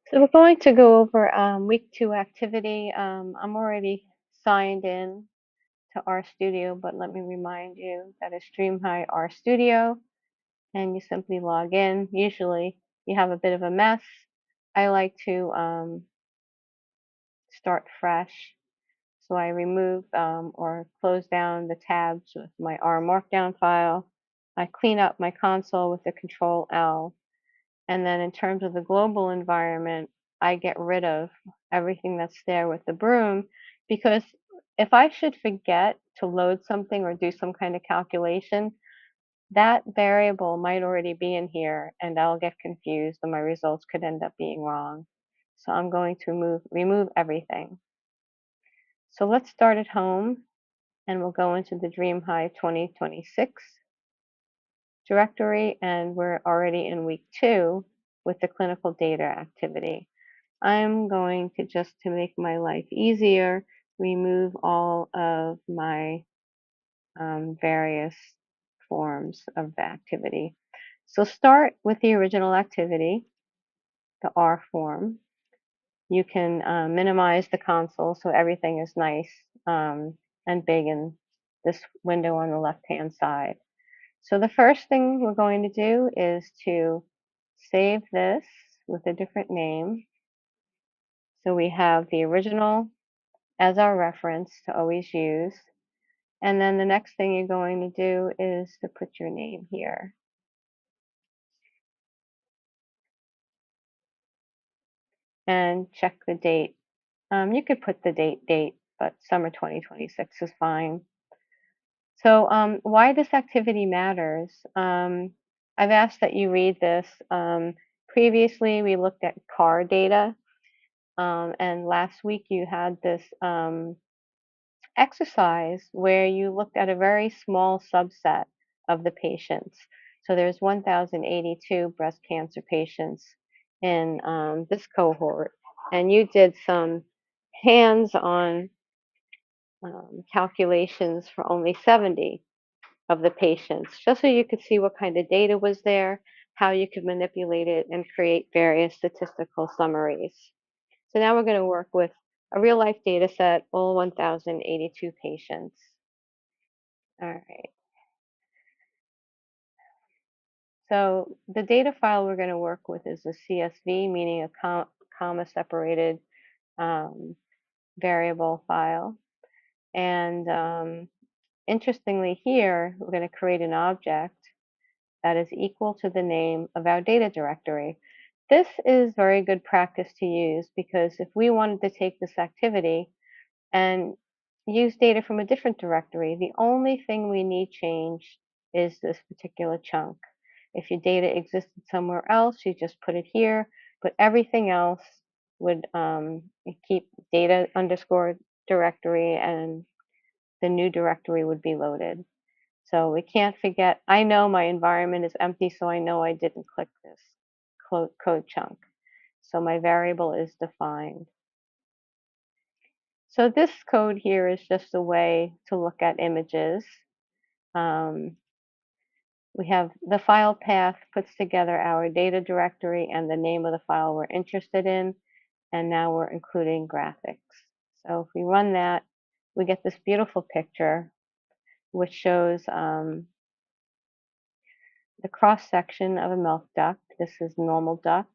So we're going to go over week 2 activity. I'm already signed in to RStudio, but let me remind you that it's DreamHigh RStudio, and you simply log in. Usually you have a bit of a mess. I like to start fresh. So I remove or close down the tabs with my R Markdown file. I clean up my console with the Control L. And then in terms of the global environment, I get rid of everything that's there with the broom because if I should forget to load something or do some kind of calculation, that variable might already be in here and I'll get confused and my results could end up being wrong. So I'm going to remove everything. So let's start at home and we'll go into the Dream High 2026 directory, and we're already in week 2 with the clinical data activity. I'm going to, just to make my life easier, remove all of my various forms of the activity. So start with the original activity, the R form. You can minimize the console so everything is nice and big in this window on the left-hand side. So the first thing we're going to do is to save this with a different name. So we have the original as our reference to always use. And then the next thing you're going to do is to put your name here and check the date. You could put the date, but summer 2026 is fine. So why this activity matters, I've asked that you read this. Previously, we looked at car data, and last week you had this exercise where you looked at a very small subset of the patients. So there's 1,082 breast cancer patients in this cohort, and you did some hands-on calculations for only 70 of the patients, just so you could see what kind of data was there, how you could manipulate it, and create various statistical summaries. So now we're going to work with a real life data set, all 1,082 patients. All right. So the data file we're going to work with is a CSV, meaning a comma separated um, variable file. And interestingly here, we're going to create an object that is equal to the name of our data directory. This is very good practice to use because if we wanted to take this activity and use data from a different directory, the only thing we need change is this particular chunk. If your data existed somewhere else, you just put it here, but everything else would keep data underscore directory and the new directory would be loaded. So we can't forget, I know my environment is empty, so I know I didn't click this code chunk. So my variable is defined. So this code here is just a way to look at images. Um, we have the file path puts together our data directory and the name of the file we're interested in, and now we're including graphics. So if we run that, we get this beautiful picture which shows the cross section of a milk duct. This is normal duct.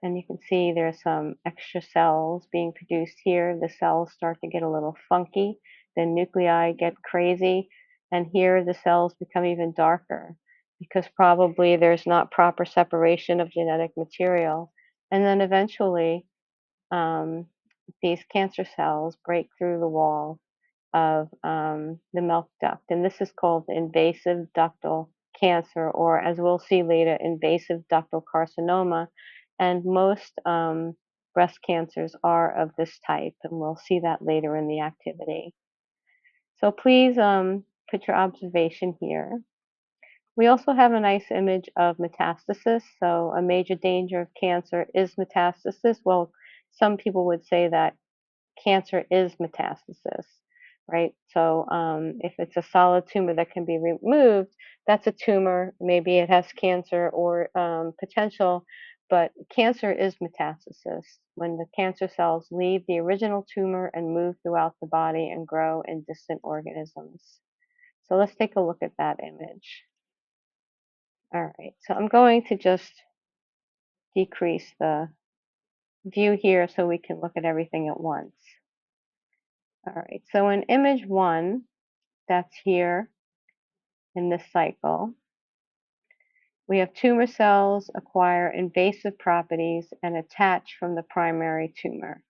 And you can see there's some extra cells being produced here. The cells start to get a little funky. The nuclei get crazy. And here the cells become even darker because probably there's not proper separation of genetic material. And then eventually, um, these cancer cells break through the wall of the milk duct. And this is called invasive ductal cancer, or as we'll see later, invasive ductal carcinoma. And most breast cancers are of this type, and we'll see that later in the activity. So please put your observation here. We also have a nice image of metastasis. So a major danger of cancer is metastasis. Well, some people would say that cancer is metastasis, right? So if it's a solid tumor that can be removed, that's a tumor. Maybe it has cancer or potential, but cancer is metastasis, when the cancer cells leave the original tumor and move throughout the body and grow in distant organisms. So let's take a look at that image. All right, so I'm going to just decrease the view here so we can look at everything at once. All right, so in image 1, that's here in this cycle, we have tumor cells acquire invasive properties and attach from the primary tumor.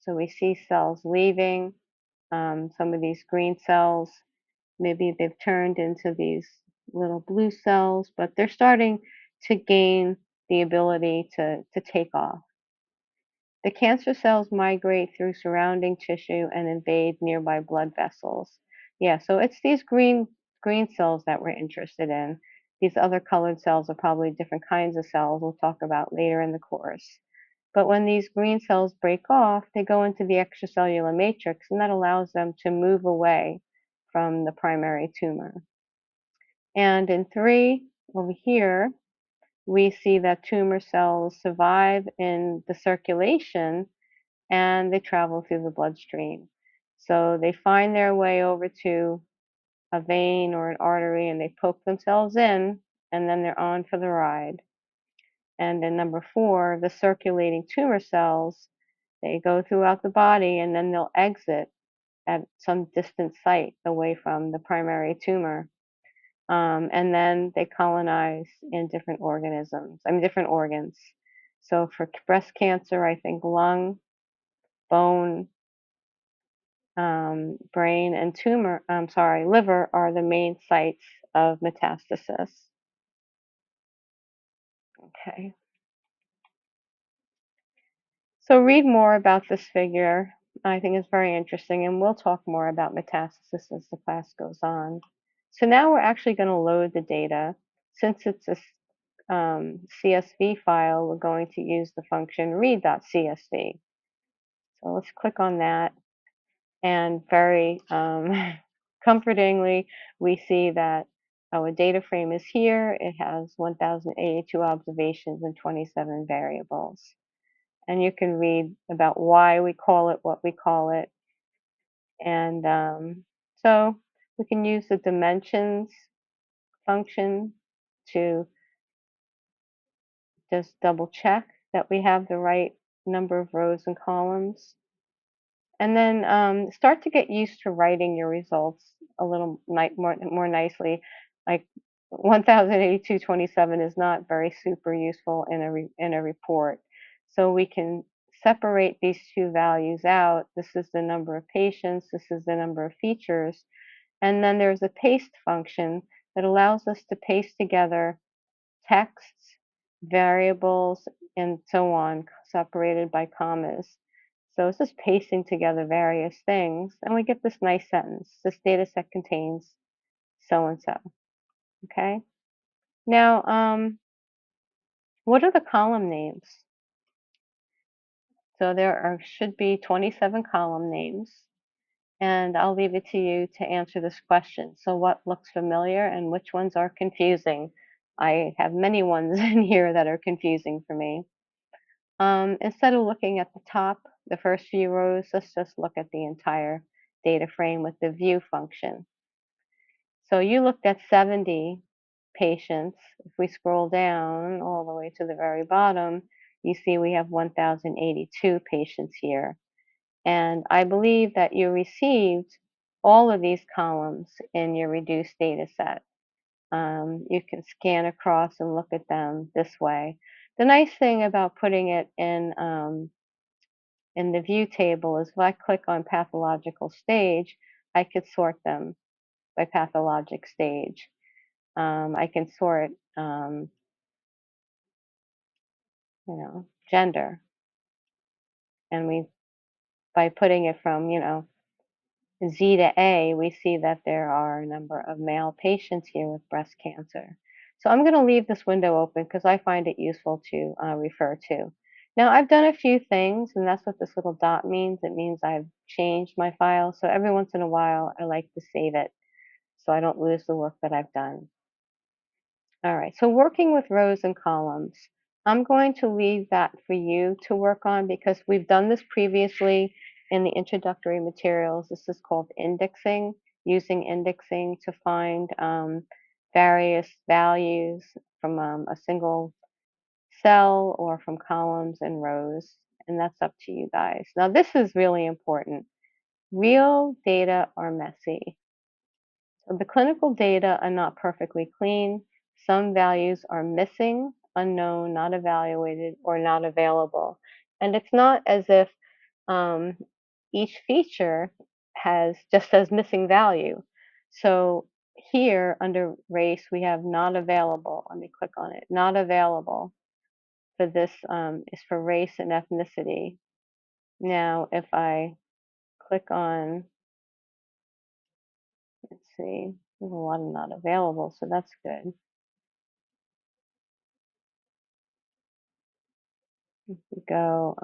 So we see cells leaving, some of these green cells, maybe they've turned into these little blue cells, but they're starting to gain the ability to take off. The cancer cells migrate through surrounding tissue and invade nearby blood vessels. Yeah, so it's these green cells that we're interested in. These other colored cells are probably different kinds of cells we'll talk about later in the course. But when these green cells break off, they go into the extracellular matrix, and that allows them to move away from the primary tumor. And in 3, over here, we see that tumor cells survive in the circulation and they travel through the bloodstream. So they find their way over to a vein or an artery and they poke themselves in, and then they're on for the ride. And then number 4, the circulating tumor cells, they go throughout the body and then they'll exit at some distant site away from the primary tumor. And then they colonize in different organisms, different organs. So for breast cancer, I think lung, bone, brain, and liver are the main sites of metastasis. Okay. So read more about this figure. I think it's very interesting, and we'll talk more about metastasis as the class goes on. So now we're actually going to load the data. Since it's a CSV file, we're going to use the function read.csv. So let's click on that, and very comfortingly, we see that our data frame is here. It has 1,082 observations and 27 variables. And you can read about why we call it what we call it. And so we can use the dimensions function to just double check that we have the right number of rows and columns. And then start to get used to writing your results a little more nicely. Like 1082.27 is not very super useful in a report. So we can separate these two values out. This is the number of patients, this is the number of features. And then there's a paste function that allows us to paste together texts, variables, and so on, separated by commas. So it's just pasting together various things, and we get this nice sentence. This data set contains so and so. Okay. Now, what are the column names? So should be 27 column names, and I'll leave it to you to answer this question. So, what looks familiar and which ones are confusing? I have many ones in here that are confusing for me. Instead of looking at the top, the first few rows, let's just look at the entire data frame with the view function. So you looked at 70 patients. If we scroll down all the way to the very bottom, you see we have 1,082 patients here. And I believe that you received all of these columns in your reduced data set. You can scan across and look at them this way. The nice thing about putting it in the view table is if I click on pathological stage, I could sort them by pathologic stage. I can sort, gender, and by putting it from, Z to A, we see that there are a number of male patients here with breast cancer. So I'm going to leave this window open because I find it useful to refer to. Now I've done a few things, and that's what this little dot means. It means I've changed my file. So every once in a while, I like to save it so I don't lose the work that I've done. All right, so working with rows and columns. I'm going to leave that for you to work on because we've done this previously in the introductory materials. This is called indexing, using indexing to find various values from a single cell or from columns and rows, and that's up to you guys. Now, this is really important. Real data are messy. So the clinical data are not perfectly clean. Some values are missing, unknown, not evaluated, or not available. And it's not as if um, each feature has just says missing value. So here under race, we have not available. Let me click on it. Not available for this is for race and ethnicity. Now, if I click on, let's see, there's a lot of not available, so that's good. If we go,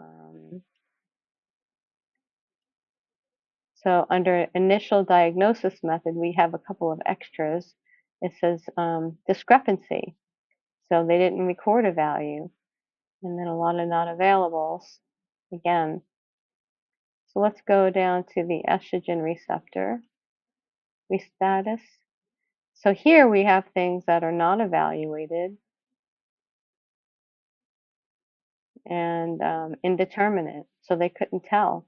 so under initial diagnosis method, we have a couple of extras. It says discrepancy. So they didn't record a value. And then a lot of not availables again. So let's go down to the estrogen receptor status. So here we have things that are not evaluated and indeterminate. So they couldn't tell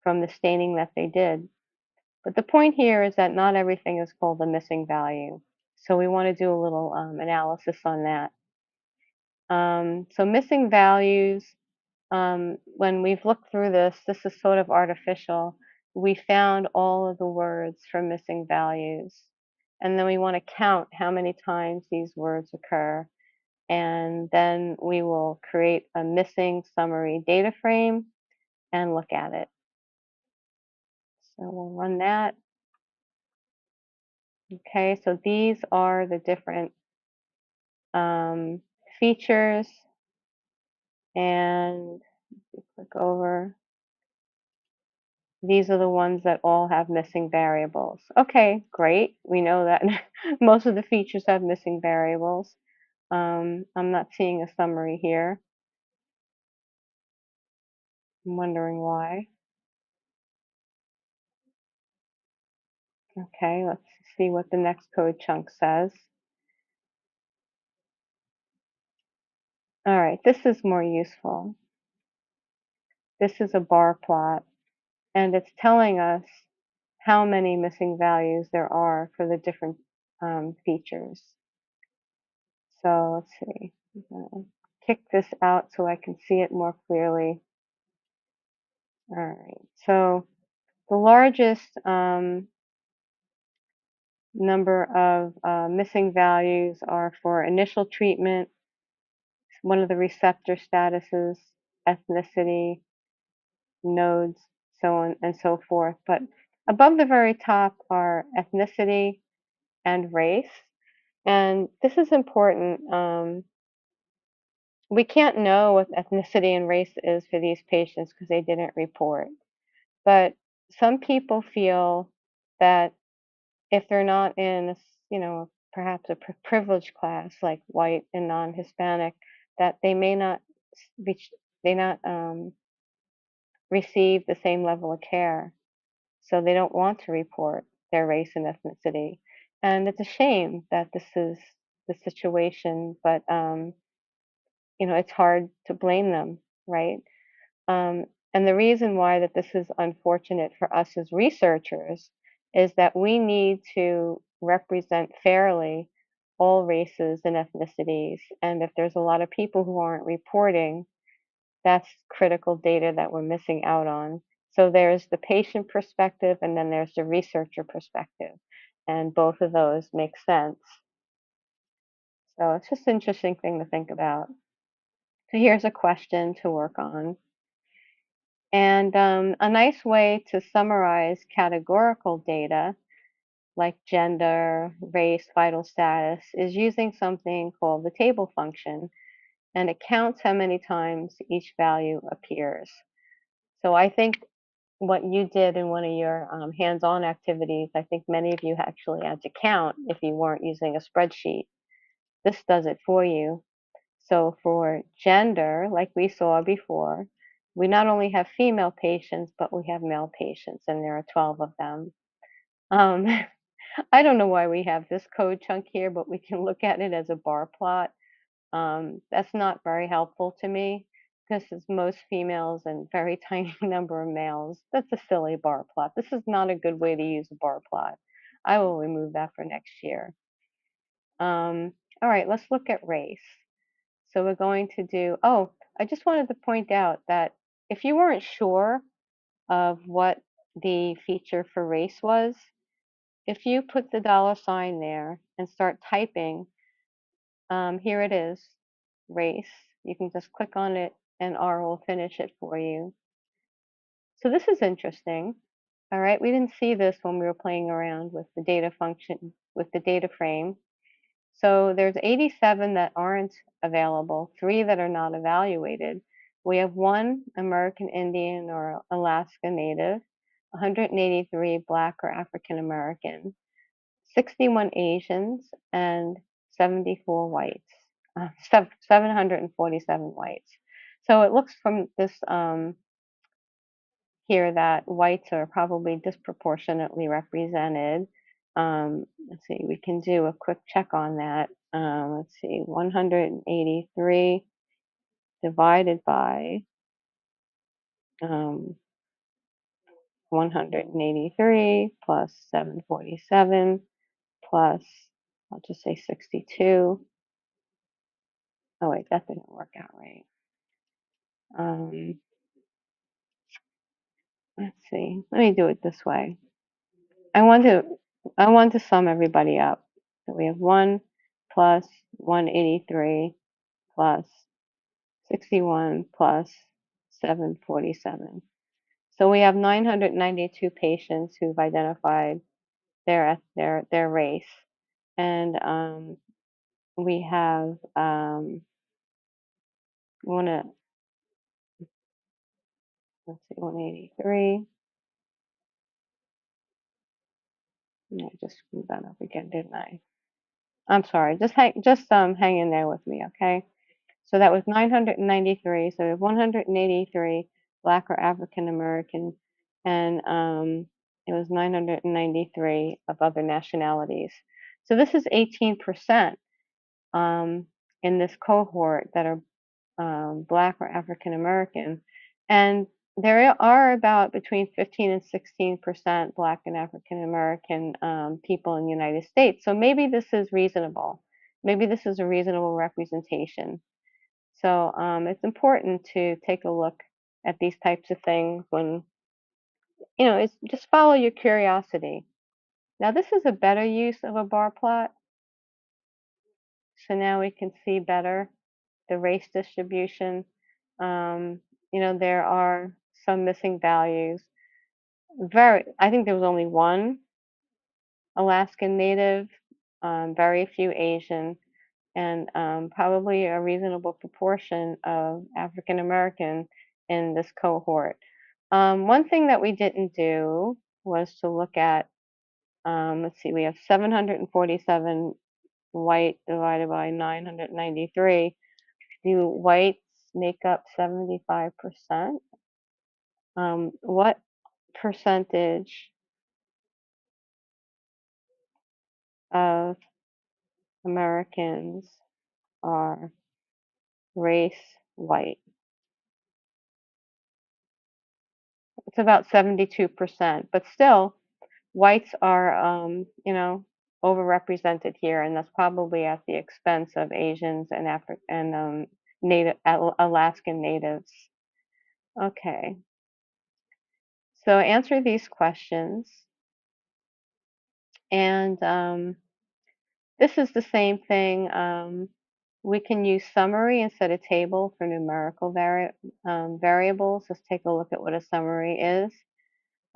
from the staining that they did. But the point here is that not everything is called a missing value. So we want to do a little analysis on that. So missing values, when we've looked through this is sort of artificial. We found all of the words for missing values. And then we want to count how many times these words occur. And then we will create a missing summary data frame and look at it. So we'll run that. Okay, so these are the different features, and click over. These are the ones that all have missing variables. Okay, great. We know that most of the features have missing variables. I'm not seeing a summary here. I'm wondering why. Okay, let's see what the next code chunk says. All right, this is more useful. This is a bar plot, and it's telling us how many missing values there are for the different features. So let's see. I'm gonna kick this out so I can see it more clearly. All right. So the largest number of missing values are for initial treatment, one of the receptor statuses, ethnicity, nodes, so on and so forth. But above the very top are ethnicity and race. And this is important. We can't know what ethnicity and race is for these patients because they didn't report. But some people feel that if they're not in, perhaps a privileged class like white and non-Hispanic, that they may not reach, they not receive the same level of care. So they don't want to report their race and ethnicity. And it's a shame that this is the situation, but it's hard to blame them, right? And the reason why that this is unfortunate for us as researchers is that we need to represent fairly all races and ethnicities. And if there's a lot of people who aren't reporting, that's critical data that we're missing out on. So there's the patient perspective and then there's the researcher perspective. And both of those make sense. So it's just an interesting thing to think about. So here's a question to work on. And a nice way to summarize categorical data like gender, race, vital status is using something called the table function, and it counts how many times each value appears. So I think what you did in one of your hands-on activities, I think many of you actually had to count if you weren't using a spreadsheet. This does it for you. So for gender, like we saw before, we not only have female patients, but we have male patients, and there are 12 of them. Um, I don't know why we have this code chunk here, but we can look at it as a bar plot. That's not very helpful to me because it's most females and very tiny number of males. That's a silly bar plot. This is not a good way to use a bar plot. I will remove that for next year. All right, let's look at race. So we're going to do, oh, I just wanted to point out that if you weren't sure of what the feature for race was, if you put the $ there and start typing, here it is, race. You can just click on it and R will finish it for you. So this is interesting. All right, we didn't see this when we were playing around with the data function, with the data frame. So there's 87 that aren't available, 3 that are not evaluated. We have 1 American Indian or Alaska Native, 183 Black or African American, 61 Asians, and 74 whites, 747 whites. So it looks from this here that whites are probably disproportionately represented. Let's see, we can do a quick check on that. Let's see, 183 divided by 183 plus 747 plus, I'll just say 62. Oh wait, that didn't work out right. Um, let's see, let me do it this way. I want to I want to sum everybody up. So we have 1 plus 183 plus 61 plus 747. So we have 992 patients who've identified their race, and we have want to let's see 183. No, I just screwed that up again, didn't I? I'm sorry. Just hang in there with me, okay? So that was 993. So we have 183 Black or African American, and it was 993 of other nationalities. So this is 18% um, in this cohort that are Black or African American, and there are about between 15 and 16% Black and African American people in the United States. So maybe this is reasonable. Maybe this is a reasonable representation. So it's important to take a look at these types of things when, it's just follow your curiosity. Now this is a better use of a bar plot. So now we can see better the race distribution. Um, there are some missing values. I think there was only 1 Alaskan Native, very few Asian, and probably a reasonable proportion of African American in this cohort. One thing that we didn't do was to look at, let's see, we have 747 white divided by 993. Do whites make up 75%? What percentage of Americans are race white? It's about 72%, but still, whites are, overrepresented here, and that's probably at the expense of Asians and Native Alaskan natives. Okay, so answer these questions, and this is the same thing. We can use summary instead of table for numerical variables. Let's take a look at what a summary is.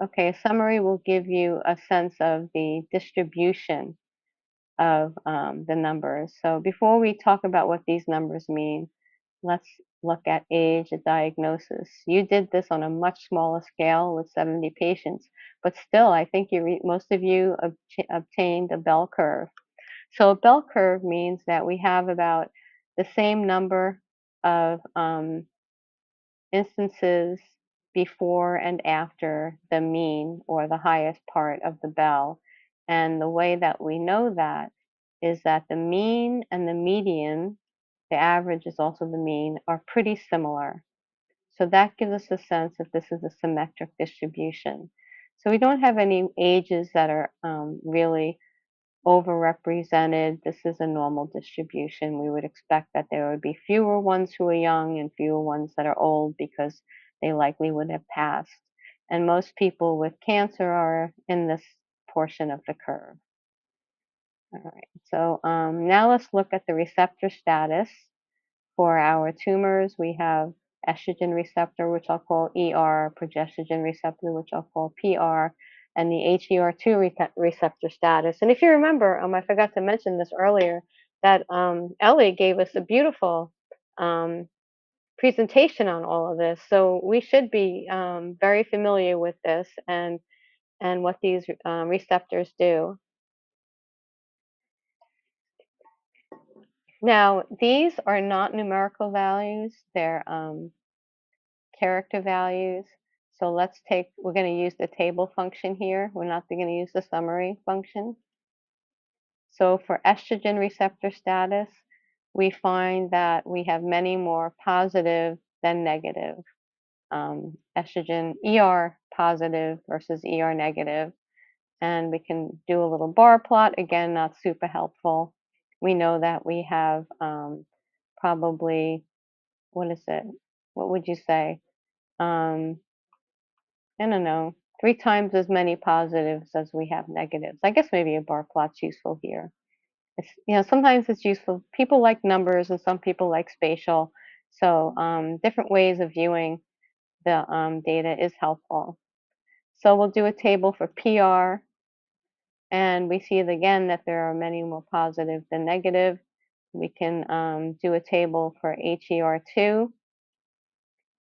Okay, a summary will give you a sense of the distribution of the numbers. So before we talk about what these numbers mean, let's look at age, a diagnosis. You did this on a much smaller scale with 70 patients, but still, I think most of you obtained a bell curve. So a bell curve means that we have about the same number of instances before and after the mean or the highest part of the bell. And the way that we know that is that the mean and the median, the average is also the mean, are pretty similar. So that gives us a sense that this is a symmetric distribution. So we don't have any ages that are really overrepresented. This is a normal distribution. We would expect that there would be fewer ones who are young and fewer ones that are old because they likely would have passed. And most people with cancer are in this portion of the curve. All right, so now let's look at the receptor status. For our tumors, we have estrogen receptor, which I'll call ER, progestogen receptor, which I'll call PR, and the HER2 receptor status. And if you remember, I forgot to mention this earlier, that Ellie gave us a beautiful um, presentation on all of this. So we should be very familiar with this and what these receptors do. Now, these are not numerical values. They're character values. So we're going to use the table function here. We're not going to use the summary function. So for estrogen receptor status, we find that we have many more positive than negative. Estrogen ER positive versus ER negative. And we can do a little bar plot. Again, not super helpful. We know that we have probably, what is it? What would you say? I don't know, 3 times as many positives as we have negatives. I guess maybe a bar plot's useful here. Sometimes it's useful. People like numbers and some people like spatial. So different ways of viewing the data is helpful. So we'll do a table for PR, and we see again that there are many more positive than negative. We can do a table for HER2.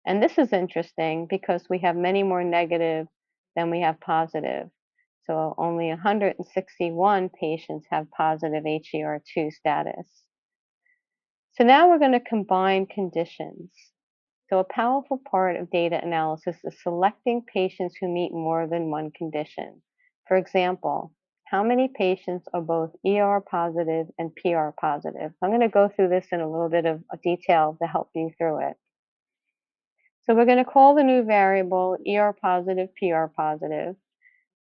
And this is interesting because we have many more negative than we have positive. So only 161 patients have positive HER2 status. So now we're going to combine conditions. So a powerful part of data analysis is selecting patients who meet more than one condition. For example, how many patients are both ER positive and PR positive? I'm going to go through this in a little bit of detail to help you through it. So we're going to call the new variable ER positive, PR positive,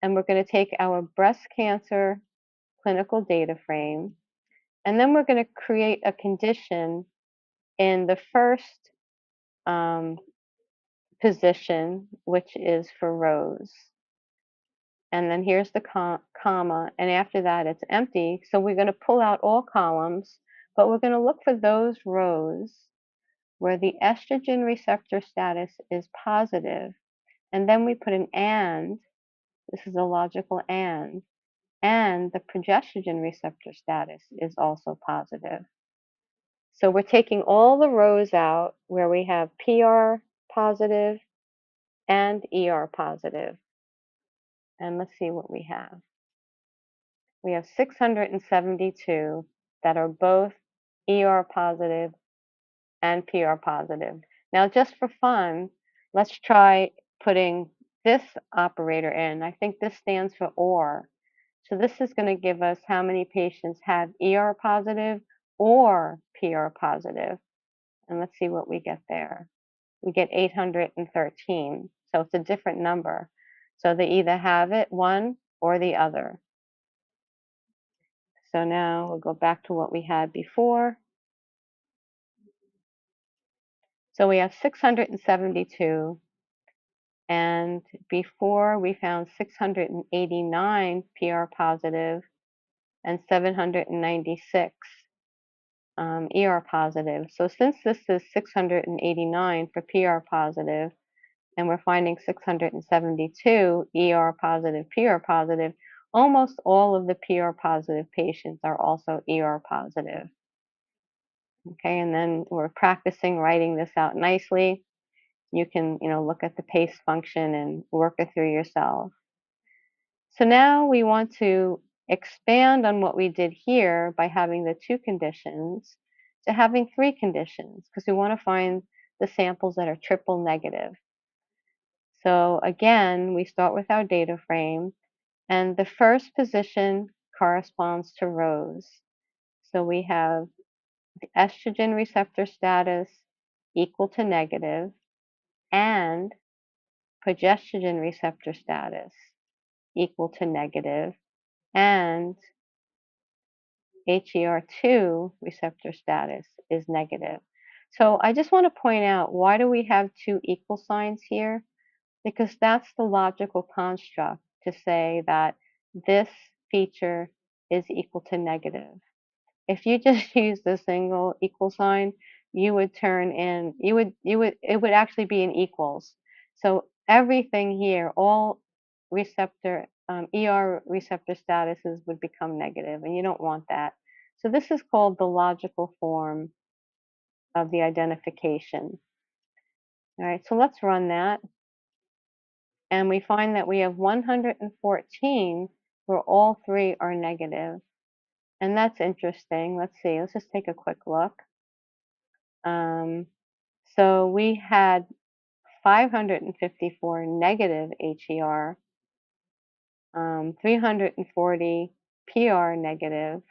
and we're going to take our breast cancer clinical data frame, and then we're going to create a condition in the first position, which is for rows. And then here's the comma, and after that it's empty. So we're going to pull out all columns, but we're going to look for those rows where the estrogen receptor status is positive. And then we put an and, this is a logical and the progestogen receptor status is also positive. So we're taking all the rows out where we have PR positive and ER positive. And let's see what we have. We have 672 that are both ER positive and PR positive. Now, just for fun, let's try putting this operator in. I think this stands for OR. So this is going to give us how many patients have ER positive or PR positive. And let's see what we get there. We get 813. So it's a different number. So they either have it, one or the other. So now we'll go back to what we had before. So we have 672, and before we found 689 PR positive and 796 ER positive. So since this is 689 for PR positive, and we're finding 672 ER positive, PR positive, almost all of the PR positive patients are also ER positive. Okay, and then we're practicing writing this out nicely. You can, look at the paste function and work it through yourself. So now we want to expand on what we did here by having the two conditions. to having three conditions because we want to find the samples that are triple negative. So again, we start with our data frame, and the first position corresponds to rows. So we have the estrogen receptor status equal to negative and progesterone receptor status equal to negative and HER2 receptor status is negative. So I just want to point out, why do we have two equal signs here? Because that's the logical construct to say that this feature is equal to negative. If you just use the single equal sign, you would turn in, it would actually be an equals. So everything here, all receptor, ER receptor statuses would become negative, and you don't want that. So this is called the logical form of the identification. All right, so let's run that. And we find that we have 114 where all three are negative. And that's interesting. Let's see, let's just take a quick look. So we had 554 negative HER, 340 PR negative,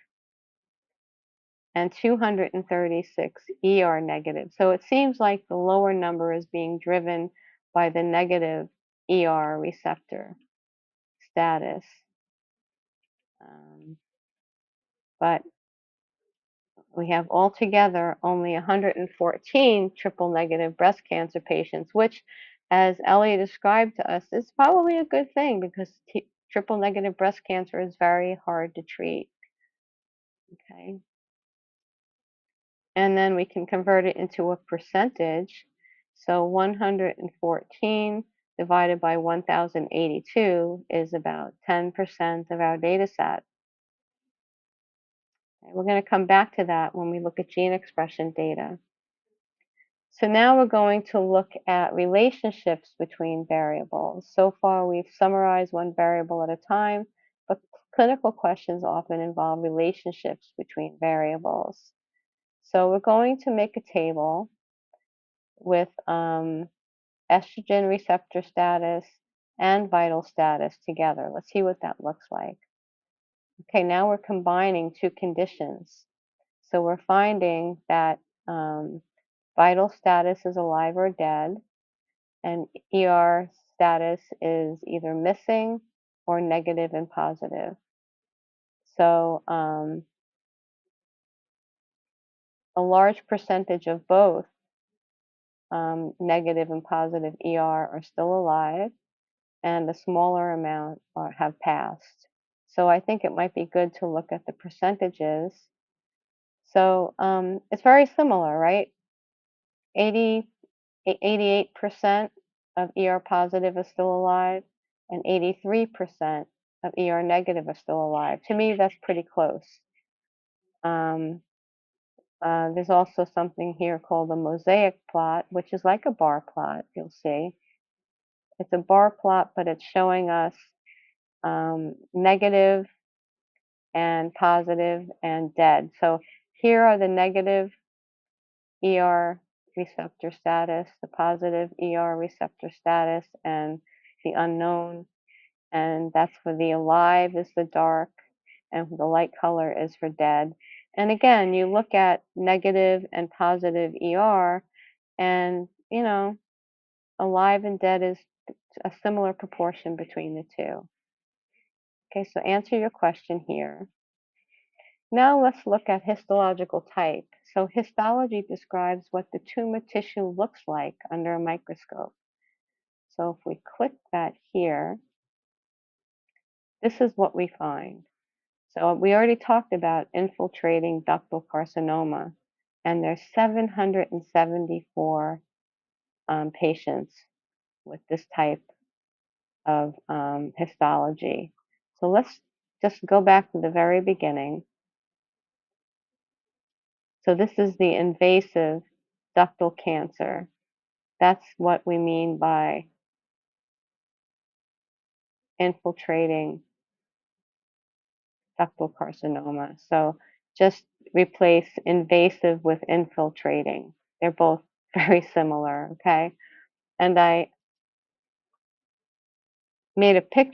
and 236 ER negative. So it seems like the lower number is being driven by the negative ER receptor status. But we have altogether only 114 triple negative breast cancer patients, which, as Ellie described to us, is probably a good thing because triple negative breast cancer is very hard to treat. Okay. And then we can convert it into a percentage. So 114 divided by 1082 is about 10% of our data set. We're going to come back to that when we look at gene expression data. So now we're going to look at relationships between variables. So far, we've summarized one variable at a time, but clinical questions often involve relationships between variables. So we're going to make a table with estrogen receptor status and vital status together. Let's see what that looks like. Okay, now we're combining two conditions. So we're finding that vital status is alive or dead, and ER status is either missing or negative and positive. So a large percentage of both negative and positive ER are still alive, and a smaller amount have passed. So I think it might be good to look at the percentages. So it's very similar, right? 88% of ER positive is still alive, and 83% of ER negative are still alive. To me, that's pretty close. There's also something here called a mosaic plot, which is like a bar plot, you'll see. It's a bar plot, but it's showing us negative and positive and dead. So here are the negative ER receptor status, the positive ER receptor status, and the unknown. And that's for the alive is the dark, and the light color is for dead. And again, you look at negative and positive ER, and alive and dead is a similar proportion between the two. Okay, so answer your question here. Now let's look at histological type. So histology describes what the tumor tissue looks like under a microscope. So if we click that here, this is what we find. So we already talked about infiltrating ductal carcinoma, and there's 774 patients with this type of histology. So let's just go back to the very beginning. So this is the invasive ductal cancer. That's what we mean by infiltrating ductal carcinoma. So Just replace invasive with infiltrating. They're both very similar, okay? And I made a picture